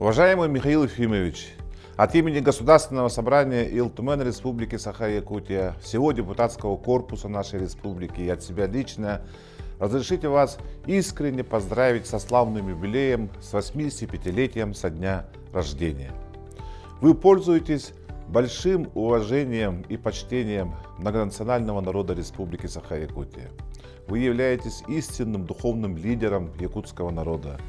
Уважаемый Михаил Ефимович, от имени Государственного собрания ИЛТУМЭН Республики Саха-Якутия, всего депутатского корпуса нашей республики и от себя лично разрешите вас искренне поздравить со славным юбилеем, с 85-летием со дня рождения. Вы пользуетесь большим уважением и почтением многонационального народа Республики Саха-Якутия. Вы являетесь истинным духовным лидером якутского народа.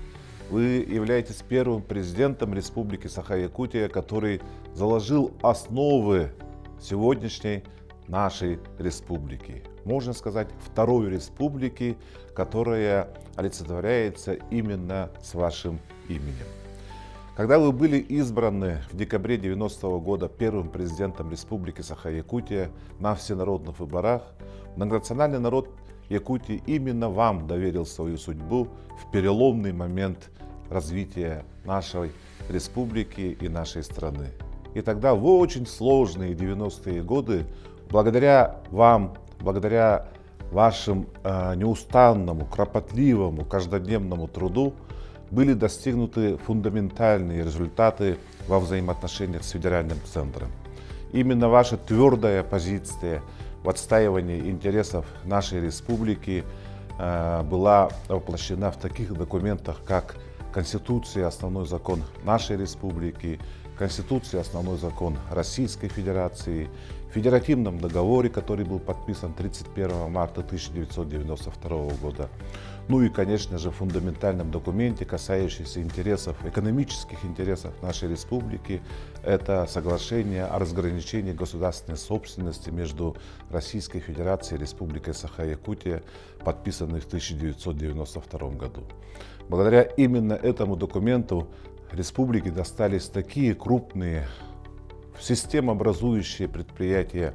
Вы являетесь первым президентом Республики Саха-Якутия, который заложил основы сегодняшней нашей республики. Можно сказать, второй республики, которая олицетворяется именно с вашим именем. Когда вы были избраны в декабре 90-го года первым президентом Республики Саха-Якутия на всенародных выборах, многонациональный народ Якутии именно вам доверил свою судьбу в переломный момент развития нашей республики и нашей страны. И тогда в очень сложные 90-е годы, благодаря вам, благодаря вашему неустанному, кропотливому, каждодневному труду, были достигнуты фундаментальные результаты во взаимоотношениях с федеральным центром. Именно ваша твердая позиция в отстаивании интересов нашей республики была воплощена в таких документах, как Конституция, основной закон нашей республики, Конституция, основной закон Российской Федерации, Федеративном договоре, который был подписан 31 марта 1992 года. Ну и, конечно же, в фундаментальном документе, касающемся экономических интересов нашей республики, это соглашение о разграничении государственной собственности между Российской Федерацией и Республикой Саха-Якутия, подписанный в 1992 году. Благодаря именно этому документу республике достались такие крупные системообразующие предприятия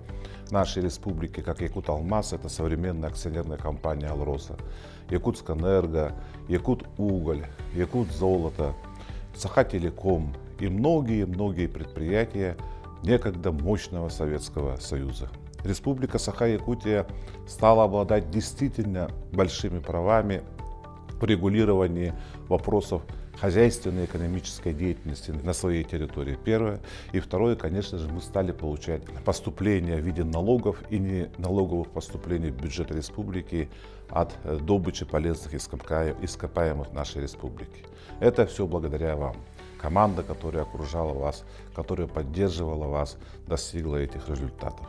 нашей республики, как Якуталмаз, это современная акционерная компания Алроса, Якутскэнерго, Якутуголь, Якутзолото, Сахателеком и многие-многие предприятия некогда мощного Советского Союза. Республика Саха-Якутия стала обладать действительно большими правами в регулировании вопросов хозяйственной и экономической деятельности на своей территории. Первое. И второе, конечно же, мы стали получать поступления в виде налогов и неналоговых поступлений в бюджет республики от добычи полезных ископаемых нашей республики. Это все благодаря вам. Команда, которая окружала вас, которая поддерживала вас, достигла этих результатов.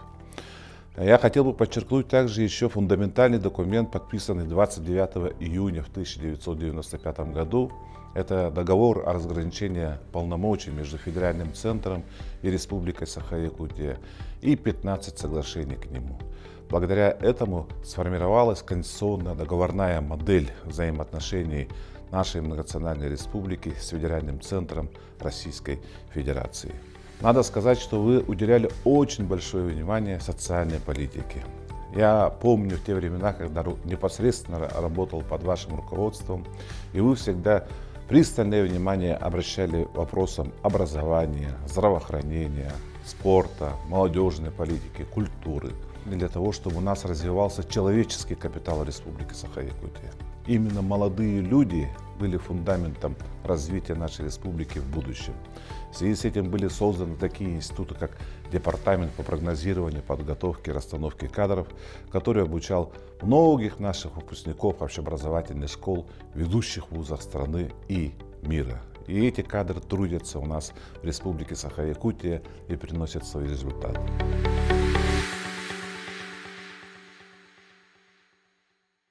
Я хотел бы подчеркнуть также еще фундаментальный документ, подписанный 29 июня в 1995 году. Это договор о разграничении полномочий между федеральным центром и Республикой Саха-Якутия и 15 соглашений к нему. Благодаря этому сформировалась конституционная договорная модель взаимоотношений нашей многонациональной республики с федеральным центром Российской Федерации. Надо сказать, что вы уделяли очень большое внимание социальной политике. Я помню в те времена, когда непосредственно работал под вашим руководством, и вы всегда пристальное внимание обращали к вопросам образования, здравоохранения, спорта, молодежной политики, культуры, для того, чтобы у нас развивался человеческий капитал Республики Саха-Якутия. Именно молодые люди были фундаментом развития нашей республики в будущем. В связи с этим были созданы такие институты, как Департамент по прогнозированию, подготовке и расстановке кадров, который обучал многих наших выпускников общеобразовательных школ в ведущих вузах страны и мира. И эти кадры трудятся у нас в Республике Саха-Якутия и приносят свои результаты.